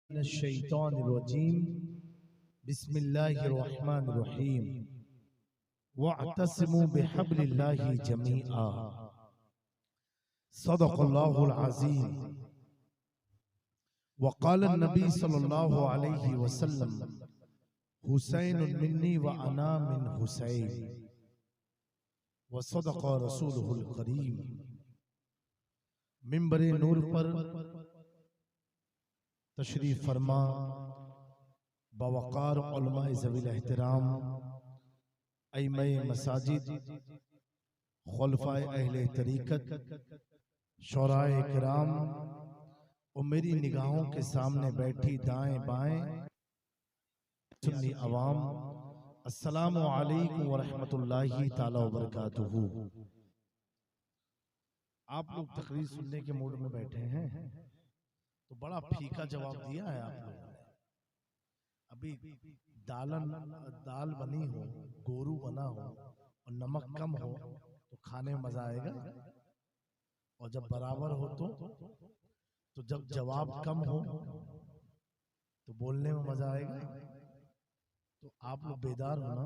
शैतानिर्रजीम बिस्मिल्लाहिर्रहमानिर्रहीम वअतसिमू बिहब्लिल्लाहि जमीआ सदक़ल्लाहुल अज़ीम वक़ाल नबी सल्लल्लाहु अलैहि वसल्लम हुसैन मिन्नी व अना मिन हुसैन व सदक़ रसूलुहुल करीम। मिंबरे नूर पर तशरीफ फरमा बवकार उलमाए ज़वील एहतराम अइम्माए मसाजिद खुलफाए अहले तरीक़त शोराए किराम और मेरी निगाहों के सामने बैठी दाएं बाएं सुन्नी अवाम, अस्सलामु अलैकुम व रहमतुल्लाहि ताला व बरकातुहू। आप लोग तकरीर सुनने के मूड में बैठे हैं तो बड़ा फीका जवाब दिया है आप लोगों ने। अभी दाल बनी हो, गोरू बना हो और नमक कम हो तो खाने में मजा आएगा, और जब बराबर हो तो जब जवाब कम हो तो बोलने में मजा आएगा। तो आप लोग बेदार हो ना,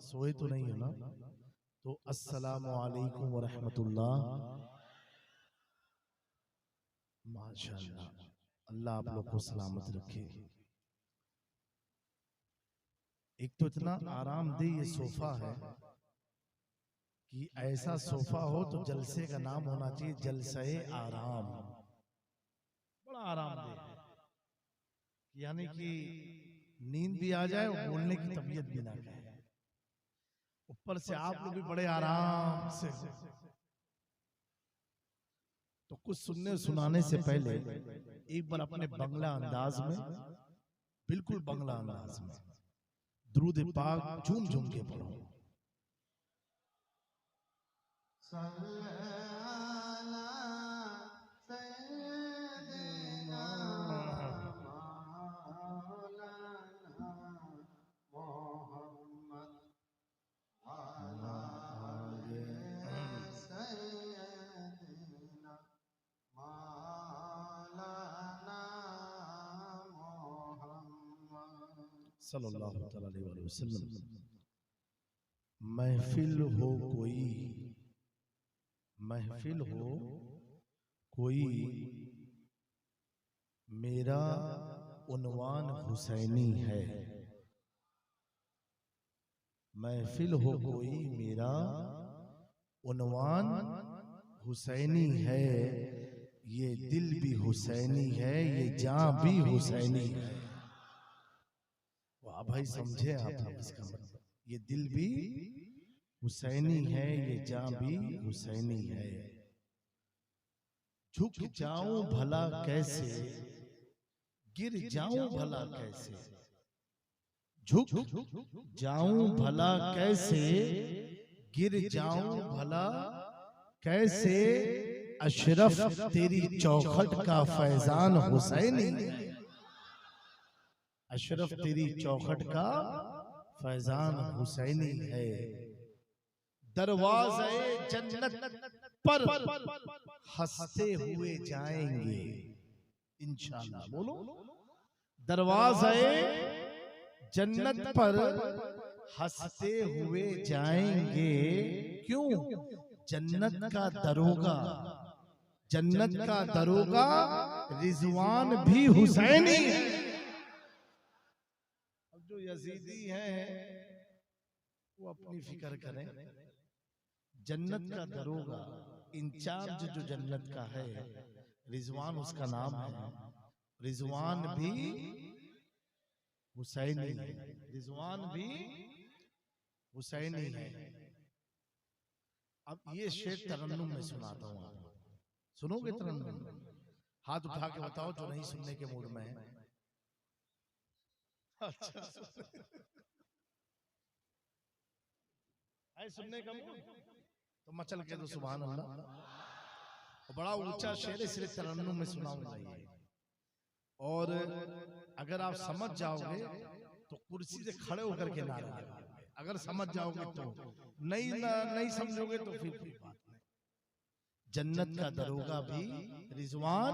सोए तो नहीं हो ना? तो अस्सलामु अलैकुम व रहमतुल्लाह। माशाअल्लाह, अल्लाह आप लोग को सलामत रखे। एक तो इतना आरामदेह ये सोफा है कि ऐसा सोफा हो तो जलसे का नाम होना चाहिए जलसे आराम। बड़ा आरामदेह है, यानी कि नींद भी आ जाए और बोलने की तबीयत भी ना कहे। ऊपर से आप लोग भी बड़े आराम से। तो कुछ सुनने सुनाने से पहले एक बार अपने बंगला अंदाज में, बिल्कुल बंगला अंदाज में दुरूद पाक झूम झूम के पढ़ो। सल्लल्लाहु अलैहि वसल्लम। महफिल हो कोई, महफिल हो कोई, मेरा उन्वान हुसैनी है। महफिल हो कोई, मेरा उन्वान हुसैनी है। ये दिल भी हुसैनी है, ये जान भी हुसैनी है। वाह भाई, समझे आप इसका मतलब? ये दिल भी हुसैनी है, ये जान भी हुसैनी है। झुक जाऊं भला कैसे, गिर जाऊं भला कैसे, झुक जाऊं भला कैसे, गिर जाऊं भला कैसे, अशरफ तेरी चौखट का फैजान हुसैनी है। अशरफ तेरी चौखट का फैजान हुसैनी है। दरवाज़े जन्नत पर हंसते हुए जाएंगे इंशाअल्लाह। बोलो, दरवाज़े जन्नत पर हंसते हुए जाएंगे। क्यों? जन्नत का दरोगा, जन्नत का दरोगा रिजवान भी हुसैनी है। अब जो यजीदी हैं वो अपनी फिक्र करें। जन्नत का दरोगा, इंचार्ज जो जन्नत का है, रिजवान उसका नाम है। रिजवान भी हुसैनी है, रिजवान भी हुसैनी है। अब ये शेर तरन्नुम में सुनाता हूं, आपको सुनोगे तरन्नुम? हाथ उठा के बताओ जो नहीं सुनने के मूड में है। अच्छा, सुनने का मूड तो मचल के दो सुभान अल्लाह। बड़ा ऊंचा शेर, इसलिए तरन्नुम में सुनाऊंगा ये। और अगर आप समझ जाओगे तो कुर्सी से खड़े होकर के नारा लगाओगे, अगर समझ जाओगे तो। नहीं समझोगे तो फिर बात नहीं। जन्नत का दरोगा भी रिजवान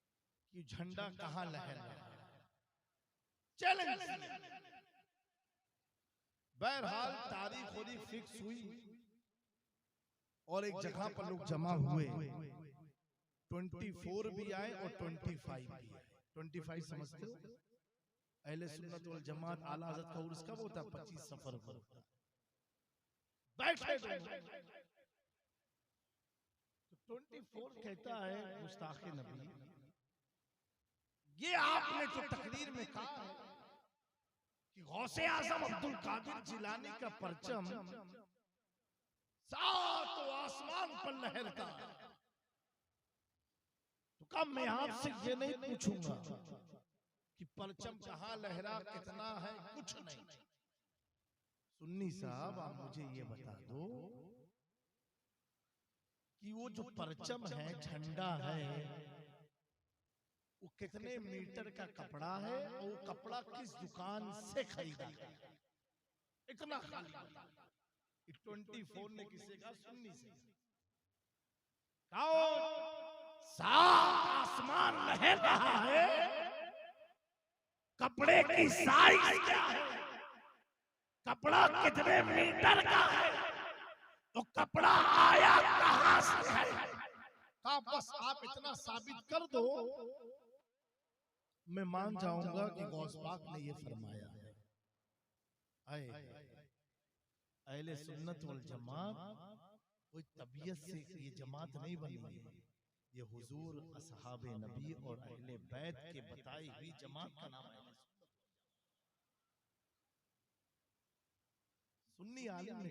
कि झंडा कहां लहर रहा है। चैलेंज। बहरहाल तारीख होनी फिक्स हुई और एक जगह पर लोग जमा हुए। 24 भी आए और 25 भी आए। 25 समझते हो? अहले सुन्नत वल जमात आला हज़रत का उर्स कब होता? 25 सफर को। बैठे तो 24 कहता है गुस्ताखे नबी, ये आपने जो तकरीर में कहा है कि गौसे आजम अब्दुल कादिर जिलानी का परचम सातों आसमान पर लहरता है, तो कब मैं आपसे ये नहीं पूछूंगा कि परचम कहां लहरा, कितना है, कुछ नहीं। सुन्नी साहब आप मुझे ये बता दो कि वो जो परचम है, झंडा है, वो कितने मीटर का कपड़ा है और वो कपड़ा किस दुकान से खरीदा है? इतना खाली। 24 ने किसे कहा? सुन्नी से। सात आसमान लहर रहा है, कपड़े की साइज क्या है, कपड़ा कितने मीटर का है, तो कपड़ा आया कहां से है? कहा बस आप इतना साबित कर दो, मैं मान जाऊंगा कि गौस पाक ने ये फरमाया है। अहले सुन्नत वल जमात कोई तबीयत से ये जमात नहीं बनी है, ये हुजूर असहाबे नबी और अहले बैत के बताई हुई जमात का नाम है। सुन्नी आलिम ने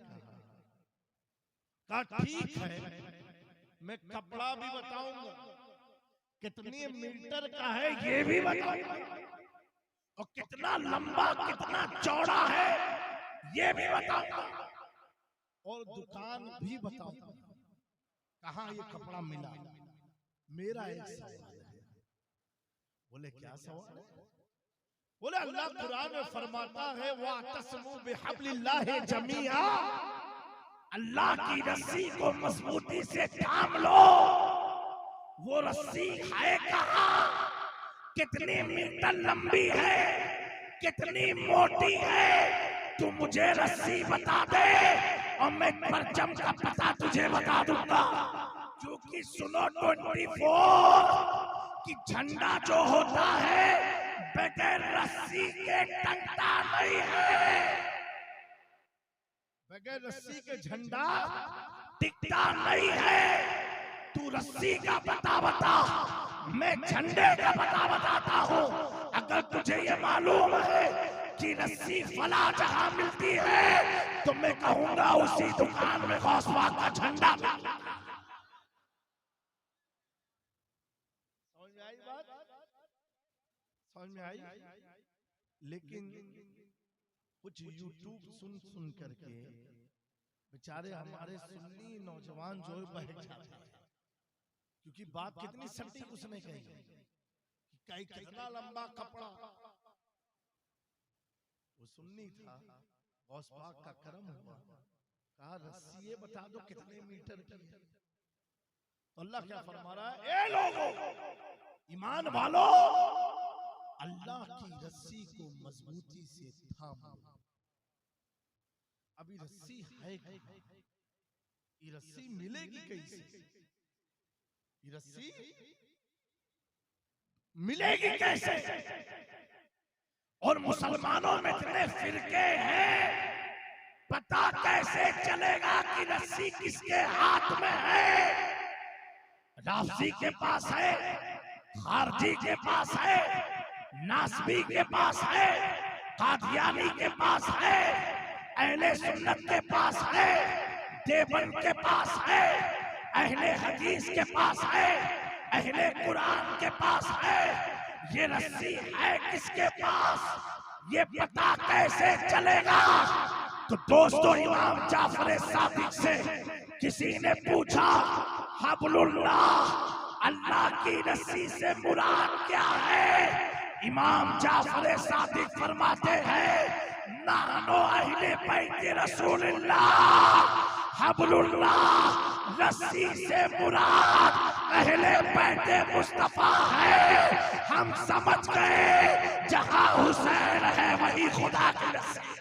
कहा ठीक है, मैं कपड़ा भी बताऊंगा, कितने मीटर का है ये भी बताऊंगा, और कितना लंबा कितना चौड़ा है ये भी बताऊंगा, और दुकान भी बताऊंगा कहां ये कपड़ा मिला। मेरा एक सवाल है। बोले क्या सवाल है? बोले अल्लाह कुरान में फरमाता है वातस्मू बिहब्लिल्लाहि जमीआ, अल्लाह की रस्सी को मजबूती से थाम लो। वो रस्सी है कहां, कितनी मीटर लंबी है, कितनी मोटी है, तू मुझे रस्सी बता दे और मैं परचम का पता तुझे बता दूंगा। क्योंकि सुनो 24 कि झंडा जो होता है बगैर रस्सी के टकता नहीं है, बगैर रस्सी के झंडा टिकता नहीं है। तू रस्सी का पता बता, मैं झंडे का पता बताता हूँ। अगर तुझे ये मालूम है कि रस्सी फला जहां मिलती है, तो मैं कहूंगा उसी दुकान में गौस पाक का झंडा मिलता है। समझ में आई बात? समझ में आई? लेकिन कुछ यूट्यूब सुन करके बेचारे हमारे सुन्नी नौजवान जो बहक जाते हैं, क्योंकि बात कितनी सटीक उसने कही कि कितना लंबा कपड़ा। वो सुन्नी था, गौस पाक का करम हुआ, कहा रस्सी ये बता दो कितने मीटर की है। तो अल्लाह क्या फरमा रहा है? ए लोगों, ईमान वालो, अल्लाह की रस्सी को मजबूती से थामो। अभी रस्सी है, ये रस्सी मिलेगी कैसे? ये रस्सी मिलेगी कैसे? और मुसलमानों में इतने फिरके हैं, पता कैसे चलेगा कि रस्सी किसके हाथ में है? राफजी के पास है, खारजी के पास है, नासबी के पास है, कादियानी के पास है, अहले सुन्नत के पास है, देवबंद के पास है, अहले हदीस के पास है, अहले कुरान के पास है। ये रस्सी है किसके पास? ये पता कैसे चलेगा? तो दोस्तों, इमाम जाफर सादिक से किसी ने पूछा, हब्लुल्लाह, अल्लाह की रस्सी से मुराद क्या है? इमाम जाफर सादिक फरमाते हैं, नानो अहले बैत रसूलुल्लाह, हब्लुल्लाह, रस्सी से मुराद अहले बैते मुस्तफा है। हम समझ गए जहां हुसैन है वही खुदा की रस्सी है,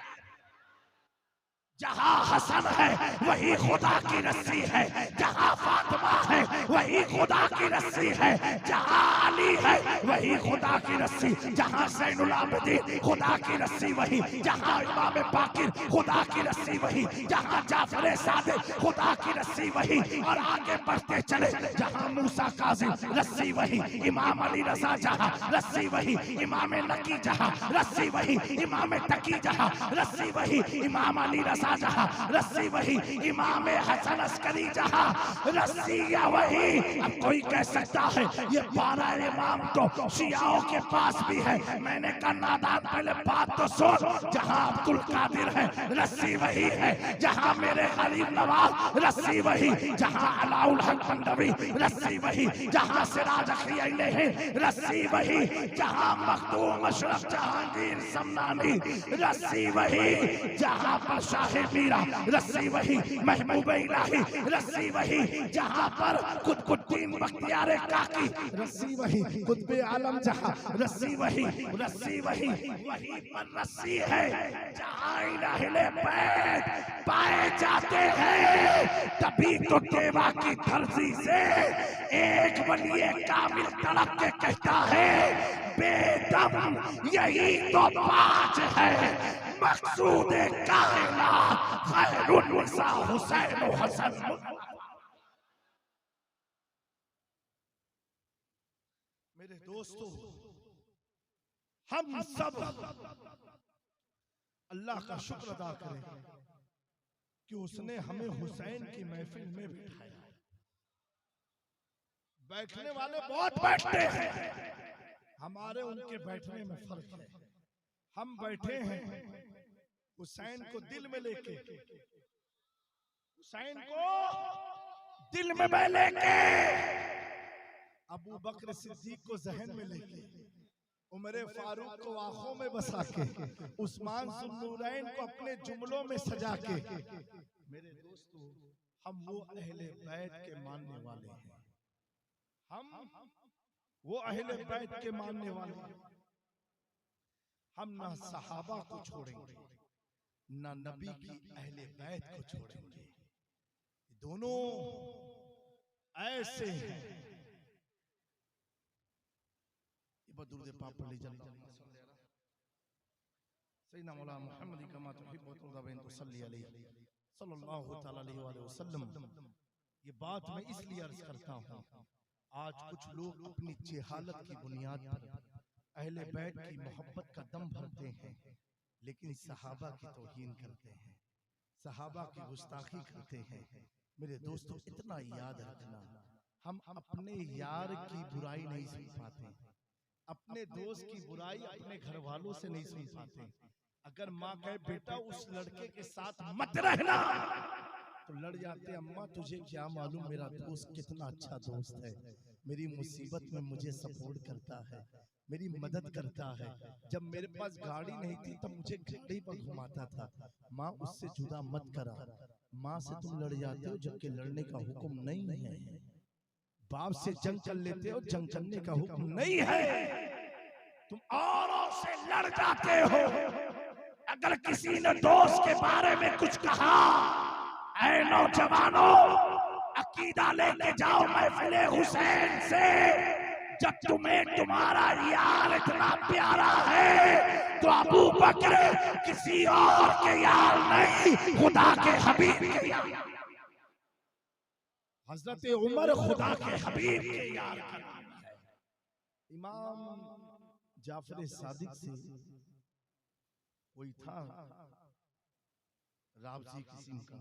जहां हसन है वही खुदा की रस्सी है, जहां फातिमा है वही खुदा की रस्सी है, जहां अली है वही खुदा की रस्सी, जहां ज़ैनुल आबिदीन खुदा की रस्सी वही, जहां इमाम बाकिर खुदा की रस्सी वही, जहां जाफर सादिक खुदा की रस्सी वही। और आगे बढ़ते चले, जहां मूसा काज़िम रस्सी वही, इमाम अली रज़ा जहां रस्सी वही, इमाम नकी जहां रस्सी वही, इमाम तकी जहां रस्सी वही, इमाम अली रज़ा जहां रस्सी वही, इमाम हसन अस्करी जहां रस्सी या वही। अब कोई कह सकता है ये 12 इमाम तो शियाओं के पास भी है। मैंने कहा नादान, पहले बात तो सुन। जहां अब्दुल कादिर है रस्सी वही है, जहां मेरे गरीब नवाज रस्सी वही, जहां अलाउल हक मंडवी रस्सी वही, जहां सिराज अखियाले हैं रस्सी वही, जहां मखदूम अशरफ जहांगीर समनानी रस्सी वही, जहां पर शाह मीरा रस्सी वही, महबूब इलाही रस्सी वही, जहां पर कुतुबुद्दीन बख्तियार काकी रस्सी वही, कुतुब आलम जहां रस्सी वही, रस्सी वही, वही पर रस्सी है जहां अहले बैत पाए जाते हैं। तभी तो देवा की धरती से एक वली कामिल तड़प के कहता है बेदम यही तो बाज है, मकसूद कायनात खैरुन निसा हुसैन हसन। मेरे दोस्तों, हम सब अल्लाह का शुक्र अदा करें कि उसने हमें हुसैन की महफिल में बिठाया। बैठने वाले बहुत बैठते हैं, हमारे उनके बैठने में फर्क है। हम बैठे हैं हुसैन को दिल में लेके, हुसैन को दिल में लेके, अबू बकर सिद्दीक को जहन में लेके, उमर फारूक को आंखों में बसा के, उस्मान सुन्नूरैन को अपने जुमलों में सजा के। मेरे दोस्तों, हम वो अहले बैत के मानने वाले हैं, हम वो अहले बैत के मानने वाले हैं। हम ना सहाबा को छोड़ेंगे, ना नबी की अहले बैत को छोड़ेंगे। दोनों ऐसे हैं। दुरूद पाक पढ़ लीजिए। सैयदना मौलाना मुहम्मद कमा तुहिब्बु व तुरदा तुसल्ली अलैहि सल्लल्लाहु तआला अलैहि वसल्लम। ये बात मैं इसलिए अर्ज करता हूँ, आज कुछ लोग अपनी जेहालत की बुनियाद पर अहले बैत की मोहब्बत का दम भरते हैं, लेकिन सहाबा की तौहीन करते हैं, सहाबा की गुस्ताखी करते हैं। मेरे दोस्तों, इतना याद रखना, हम अपने यार की बुराई नहीं सुन पाते, अपने दोस्त की बुराई अपने घर वालों से नहीं सुन पाते। अगर माँ कहे बेटा उस लड़के के साथ मत रहना, तो लड़ जाते। अम्मा तुझे क्या मालूम मेरा दोस्त कितना अच्छा दोस्त है, मेरी मुसीबत में मुझे सपोर्ट करता है, मेरी मदद करता है। जब मेरे पास गाड़ी नहीं थी तब मुझे गाड़ी पर घुमाता था। माँ उससे जुदा मत करा। माँ से तुम लड़ जाते हो जबकि लड़ने का हुक्म नहीं है। बाप से जंग कर लेते हो, जंग करने का हुक्म नहीं है। तुम औरों से लड़ जाते हो। अगर किसी ने दोस्त के बारे में कुछ कहा, ऐ नौजवानों, अकीदा लेके जाओ महफिले हुसैन से। जब तुम्हें तुम्हारा यार इतना प्यारा है तो अबू बकर किसी और के यार नहीं, खुदा के हबीब के यार। हजरत उमर खुदा के हबीब के यार का नाम है। इमाम जाफर सादिक से कोई था रावजी किस्म का,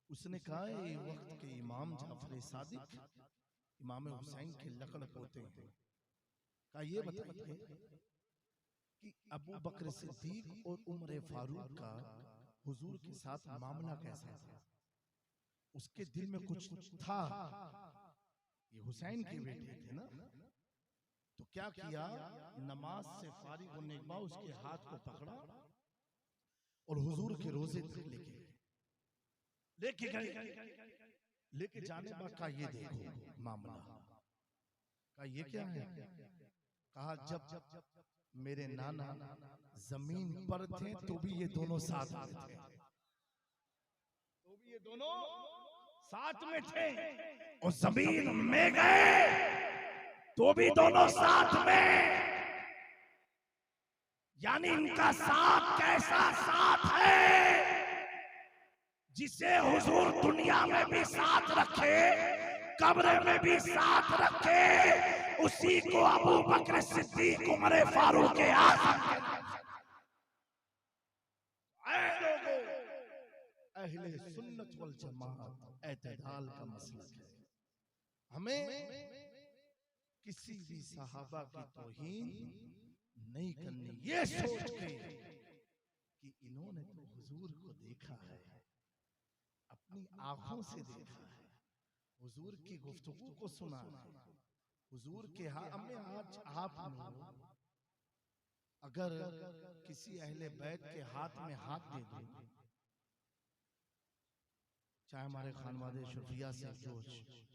उसने कहा ये वक्त के इमाम जाफर सादिक इमाम हुसैन के लकड़ पोते हैं। कहा ये बताइए कि अबू बकर सिद्दीक और उमर फारूक का हुजूर के साथ मामला कैसा था? उसके दिल में कुछ था, ये हुसैन के बेटे थे ना। तो क्या किया, नमाज से फारिग होने के बाद उसके हाथ को पकड़ा और हुजूर के रोजे तक लेके गए। लेके जाने बाद का ये देखो मामला का ये क्या है। कहा जब मेरे नाना जमीन पर थे तो भी ये दोनों साथ में थे, तो भी ये दोनों साथ में थे, और जमीन में गए तो भी दोनों साथ में। यानी इनका साथ कैसा साथ है जिसे हुजूर दुनिया में भी साथ रखे, कब्र में भी साथ रखे, उसी को अबू बकर सिद्दीक उमर फारूक आज़म। अहले सुन्नत वल जमात एतदाल का मसलक है। हमें किसी भी सहाबा की तौहीन नहीं करनी, ये सोच के कि इन्होंने तो हुजूर को देखा है, अपनी आंखों से देखा है, हुजूर की गुफ्तगू को सुना है, हुजूर के हमें आज आप लोग अगर किसी अहले बैत के हाथ में हाथ दे दो, चाहे हमारे खानवादे शुफिया से जो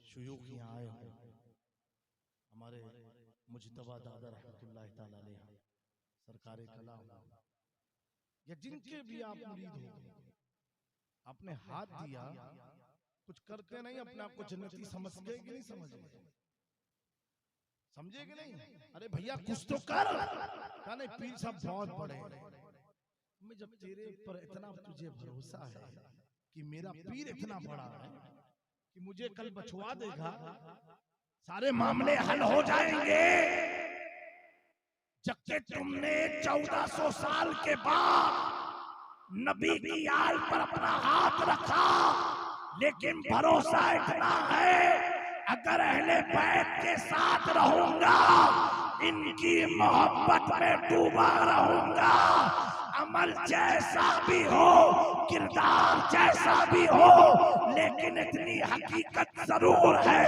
शुयूख यहाँ आए हो, हमारे मुजतबा दादा रहमतुल्लाह ताला अलैह सरकार कला हो, या जिनके भी आप मुरीद हो, आपने हाथ दिया, कुछ करते नहीं, अपने आप को जन्नती समझ गए कि नहीं समझ गए, समझे कि नहीं। अरे भैया कुछ तो कर, क्या नहीं पीर साहब बहुत बड़े, मैं जब तेरे पर इतना तुझे भरोसा है कि मेरा पीर इतना बड़ा है कि मुझे कल बचवा देगा, सारे मामले हल हो जाएंगे। जबकि तुमने 1400 साल के बाद नबी की आल पर अपना हाथ रखा, लेकिन भरोसा इतना है अगर अहले बैत के साथ रहूंगा, इनकी मोहब्बत में डूबा रहूंगा, अमल जैसा भी हो, किरदार जैसा भी हो, लेकिन इतनी हकीकत जरूर है,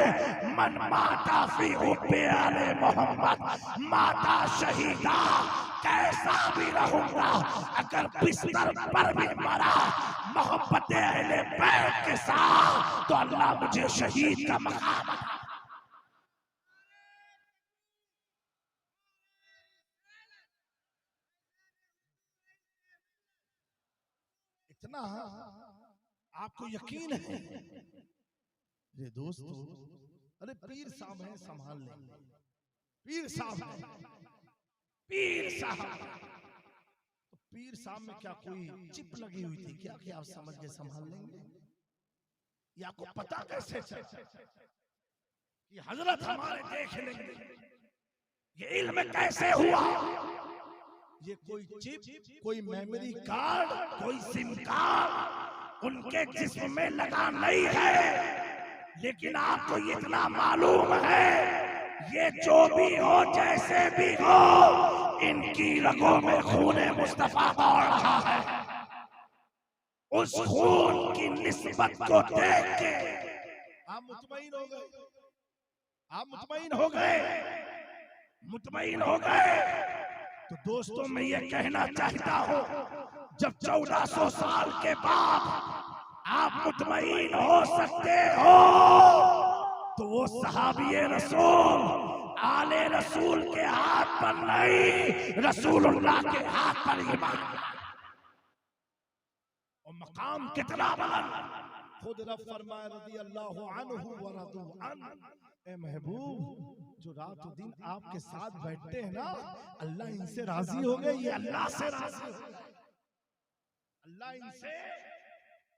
मन माता फी हुब्बे आले मोहम्मद माता शहीदा। कैसा भी रहूंगा, अगर बिस्तर पर भी मरा मोहब्बत अहले बैत के साथ, तो अल्लाह मुझे शहीद का मकाम। इतना आपको यकीन है ये दोस्तों, अरे पीर साहब हैं, संभाल लेंगे, पीर साहब हैं, पीर साहब, तो पीर साहब में क्या कोई चिप लगी हुई थी क्या कि आप समझ के संभाल लेंगे? ये आपको पता कैसे चला कि हजरत हमारे देख लेंगे? ये इल्म कैसे हुआ? ये कोई चिप, कोई मेमोरी कार्ड, कोई सिम कार्ड उनके जिस्म में लगा नहीं है, लेकिन आपको इतना मालूम है ये जो भी हो, जैसे भी हो, इनकी रगों में खूने मुस्तफा दौड़ रहा है। उस खून की निस्बत को देख के आप मुतमईन हो गए, आप मुतमईन हो गए, मुतमईन हो गए। तो दोस्तों मैं ये कहना चाहता हूँ, जब 1400 साल के बाद आप मुतमईन हो सकते हो, तो वो सहाबिये रसूल आले रसूल के हाथ पर नहीं, रसूलुल्लाह के हाथ पर ईमान। और मकाम कितना बुलंद, खुद रब फरमाए रज़ी अल्लाहु अन्हु व रज़ू अन, ए महबूब जो रात और दिन आपके साथ बैठते हैं ना, अल्लाह इनसे राजी हो गए, ये अल्लाह से राजी हो गए, अल्लाह इनसे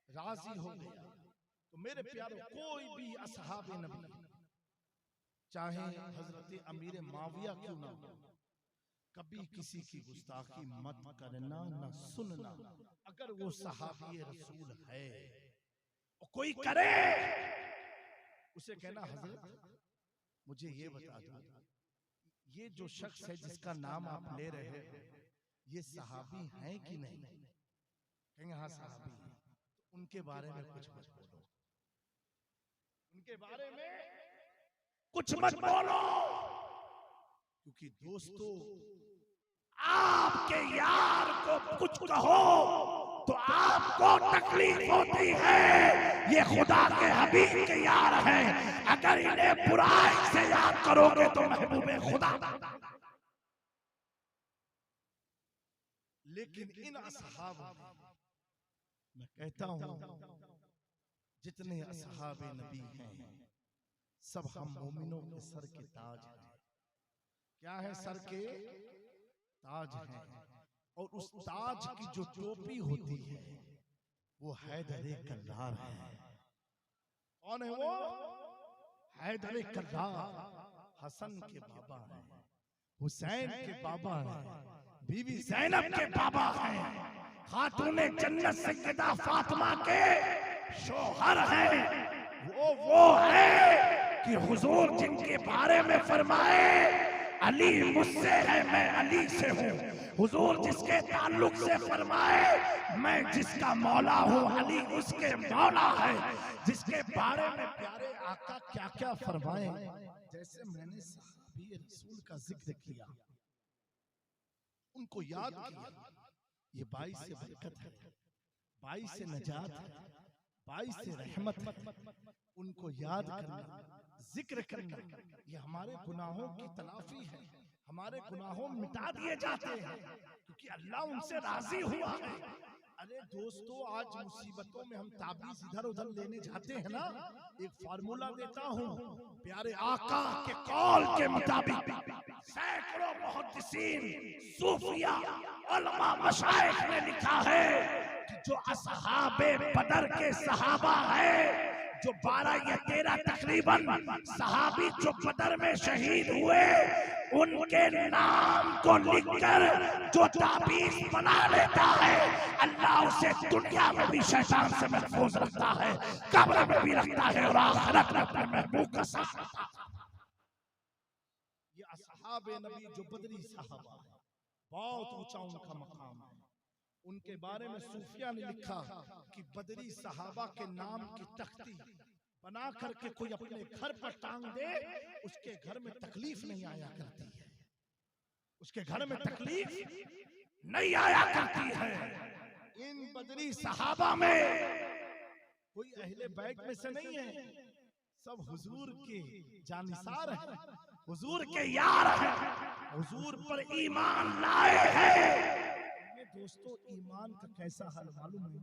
राजी हो गया। तो मेरे प्यारो, कोई भी असहाबे नबी, चाहे हजरत अमीर माविया क्यों ना हो, कभी किसी की गुस्ताखी मत करना न सुनना, अगर वो सहाबी रसूल है। कोई करे उसे कहना हजरत मुझे ये बता दो, ये जो शख्स है जिसका नाम आप ले रहे हैं, ये सहाबी हैं कि नहीं? कहेंगे हाँ सहाबी हैं। तो उनके बारे में कुछ मत बोलो, उनके बारे में कुछ मत बोलो, क्योंकि दोस्तों आपके यार को कुछ कहो तो आपको तकलीफ होती है। ये खुदा के हबीब के यार हैं, अगर इन्हें बुराई से याद करोगे तो महबूबे खुदा। लेकिन इन असहाब, मैं कहता हूं जितने असहाबे नबी हैं सब हम मोमिनों के सर के ताज हैं। क्या है? सर के ताज हैं। और उस ताज की जो टोपी होती है वो हैदर कर्रार है। कौन है वो? हैदर कर्रार। हसन के बाबा हैं, हुसैन के बाबा हैं, बीवी ज़ैनब के बाबा हैं, खातूने जन्नत सैयदा फातिमा के शोहर हैं। वो है कि हुजूर जिनके बारे में फरमाए अली मुझसे है मैं अली से हूँ। हुजूर जिसके ताल्लुक से फरमाए मैं जिसका मौला हूँ अली उसके मौला है। जिसके बारे में प्यारे आका क्या क्या फरमाए। जैसे मैंने सहाबी रसूल का जिक्र किया, उनको याद किया, ये 22 से बरकत है, 22 से नजात है, 22 से रहमत है। उनको याद करना, जिक्र करना, ये हमारे गुनाहों की तलाफी है। हमारे गुनाहों मिटा दिए जाते हैं क्योंकि अल्लाह उनसे राजी हुआ है। अरे दोस्तों, आज मुसीबतों में हम ताबीज इधर उधर लेने जाते हैं ना, एक फार्मूला देता हूँ। प्यारे आका के कौल के मुताबिक सैकड़ों मुहद्दिसीन, सूफिया, उलमा, मशाइख ने लिखा है कि जो असहाबे बदर के सहाबा है, जो 12 या 13 तकरीबन सहाबी जो बदर में शहीद हुए, उनके नाम को लिखकर जो ताबीज बना लेता है अल्लाह उसे दुनिया में भी शैतान से महफूज रखता है, कब्र में भी रखता है और आखिरत में अपने महबूब का साथ रखता है। ये असहाबे नबी जो बदरी सहाबा है, बहुत ऊंचा उनका मकाम है। उनके बारे में सूफिया ने लिखा कि बदरी सहाबा के नाम की तख्ती बना करके कोई अपने घर पर टांग दे, उसके घर में तकलीफ नहीं आया करती है, उसके घर में तकलीफ नहीं आया करती है। इन बदरी सहाबा में कोई अहले बैत में से नहीं है, सब हुजूर के जानिसार हैं, हुजूर के यार हैं, हुजूर पर ईमान लाए हैं। दोस्तों, ईमान का कैसा हाल मालूम है?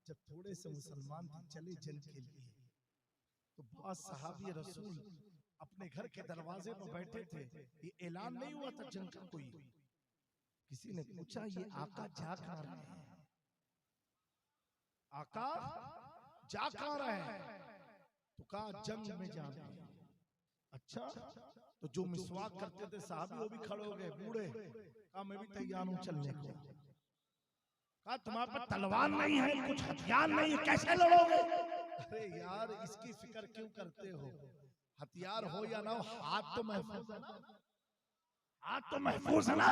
जब थोड़े से मुसलमान थे, चले जंग के लिए, तो बहुत सहाबी रसूल अपने घर के दरवाजे पर बैठे थे। ये ऐलान नहीं हुआ था जंग का कोई। किसी ने पूछा ये आका जा कहां रहे हैं? आका जा कहां रहे हैं? तो कहा जंग में जा रहे हैं। अच्छा, तो जो मिसवाक करते थे साहबी वो भी खड़े हो गए, बूढ़े। कहा मैं भी तैयार हूं चलने को। कहा तुम्हारे पास तलवार नहीं है, कुछ हथियार नहीं है, कैसे लड़ोगे? अरे यार, इसकी फिक्र क्यों करते हो? हथियार हो या ना हो, हाथ तो महफूज है ना, हाथ तो महफूज है ना।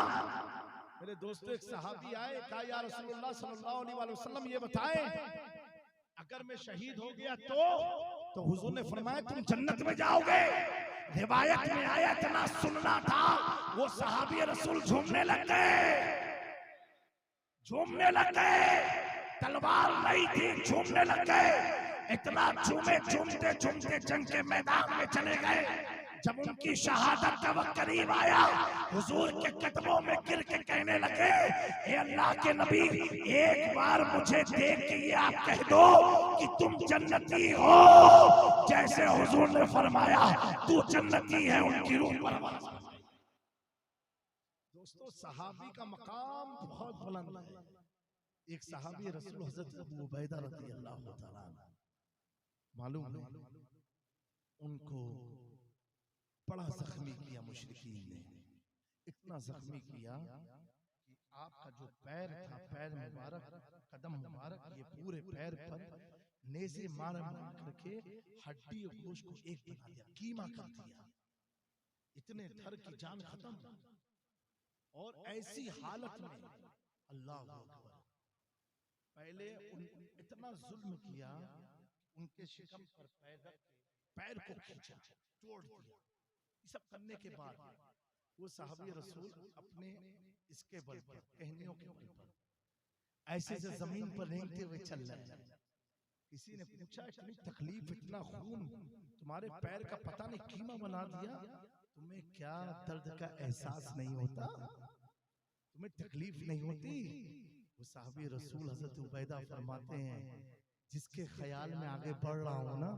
मेरे दोस्तों, एक सहाबी आए, कहा या रसूलुल्लाह सल्लल्लाहु अलैहि वसल्लम ये बताएं अगर मैं शहीद हो गया तो हुजूर ने फरमाया तुम जन्नत में जाओगे। रिवायत में आया इतना सुनना था, वो सहाबी रसूल झूमने लग गए, झूमने लग गए। तलवार नहीं थी, झूमने लग गए। इतना झूमे, झूमते झूमते जंग के मैदान में चले गए। जब उनकी शहादत का वक्त करीब आया, हुजूर के कदमों में गिर के कहने लगे, हे अल्लाह के नबी, एक बार मुझे देख के ये आप कह दो कि तुम जन्नती हो। जैसे हुजूर ने फरमाया तू जन्नती है, उनकी रूह परवाज़। दोस्तों, सहाबी का मकाम बहुत बुलंद है। एक सहाबी रसूल हजरत अबू उबैदा रज़ी अल्लाह तआला मालूम है, उनको बड़ा जख्मी किया मुशरिकीन ने। इतना जख्मी किया कि आपका जो पैर था, पैर मुबारक, कदम मुबारक, ये पूरे पैर पर नेज़े मार मार करके हड्डी और गोश्त को एक बना दिया, कीमा कर दिया। इतने थर की जान खत्म। और ऐसी हालत में अल्लाह अकबर, पहले इतना जुल्म किया, उनके शिकम पर पैर रख के पैर को खींचा, तोड़ दिया। सब करने के बाद वो साहबी रसूल अपने इसके बल पर, कहनियों के बल पर ऐसे से जमीन पर रेंगते हुए चल रहे हैं। किसी ने पूछा इतनी तकलीफ, इतना खून, तुम्हारे पैर का पता नहीं कीमा बना दिया, तुम्हें क्या दर्द का एहसास नहीं होता, तुम्हें तकलीफ नहीं होती? वो साहबी रसूल हजरत उबैदा फरमाते हैं, जिसके ख्याल में आगे बढ़ रहा हूं ना,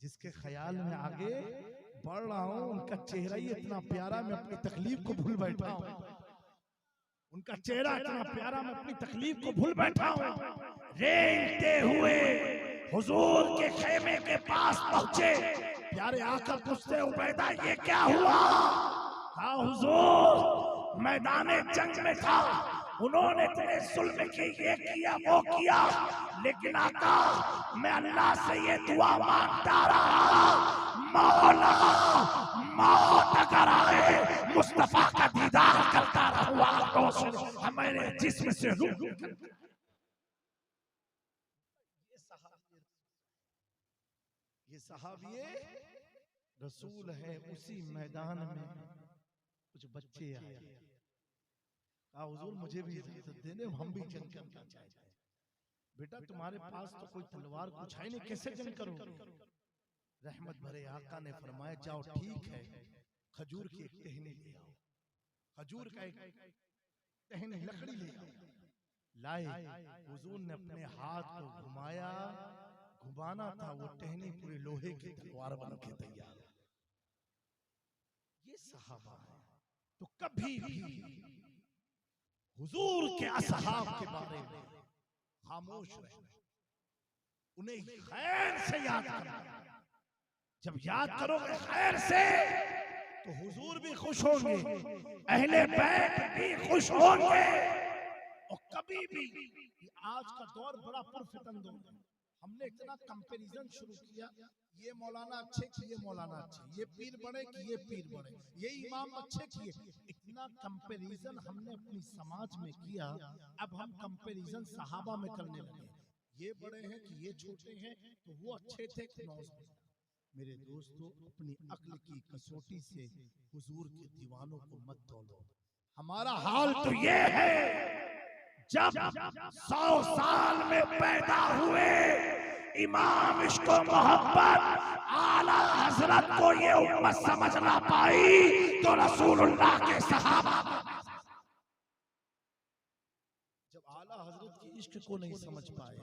जिसके ख्याल में आगे बढ़ रहा हूं, उनका चेहरा ही इतना प्यारा, मैं अपनी तकलीफ को भूल बैठा हूं। उनका चेहरा इतना प्यारा, मैं अपनी तकलीफ को भूल बैठा हूं। रेंगते हुए हुजूर के खेमे के पास पहुंचे। प्यारे आका पूछते, उबैदा ये क्या हुआ? कहा हुजूर मैदाने जंग में था, उन्होंने इतने जुल्म की, ये किया वो किया, लेकिन आका मैं अल्लाह से ये दुआ मांगता रहा, मौला मौत अगर आए मुस्तफा का दीदार करता रहूं, हमारे जिस्म से रूह। ये सहाबी रसूल है। उसी मैदान में कुछ बच्चे आए, कहा हुजूर मुझे भी इजाजत दे दे, हम भी जंग करना चाहते हैं। बेटा तुम्हारे पास तो कोई तलवार कुछ है नहीं, कैसे जंग करोगे? रहमत भरे आका ने फरमाया, जाओ ठीक है, खजूर की एक टहनी ले आओ, खजूर का एक टहनी लकड़ी ले आओ। लाए, हुजूर ने अपने हाथ को घुमाया, घुमाना था, वो टहनी पूरे लोहे की तलवार बन के तैयार। ये सहाबा है। तो कभी भी हुजूर के असहाब के बारे में खामोश रहे, उन्हें खैर से याद करना। जब याद करोगे खैर से तो हुजूर भी खुश होंगे, अहले बैत भी खुश होंगे। और कभी भी आज का दौर बड़ा पुरफितन दौर है। हमने इतना कंपैरिजन शुरू किया, ये मौलाना अच्छे किए, मौलाना अच्छे, ये पीर बड़े किए, पीर बड़े, ये इमाम अच्छे किए। इतना कंपैरिजन हमने अपनी समाज में किया, अब हम कंपैरिजन सहाबा में करने लगे। ये बड़े हैं कि ये छोटे हैं, तो वो अच्छे थे कि नौजवान। मेरे दोस्तों, अपनी अक्ल की कसौटी से हुजूर के दीवानों को मत तोलो। हमारा हाल तो ये है, जब 100 साल में पैदा हुए इमाम इश्क व मोहब्बत आला हजरत को ये उम्मत समझ ना पाई, तो रसूलुल्लाह के सहाबा जब आला हजरत की इश्क को नहीं समझ पाए,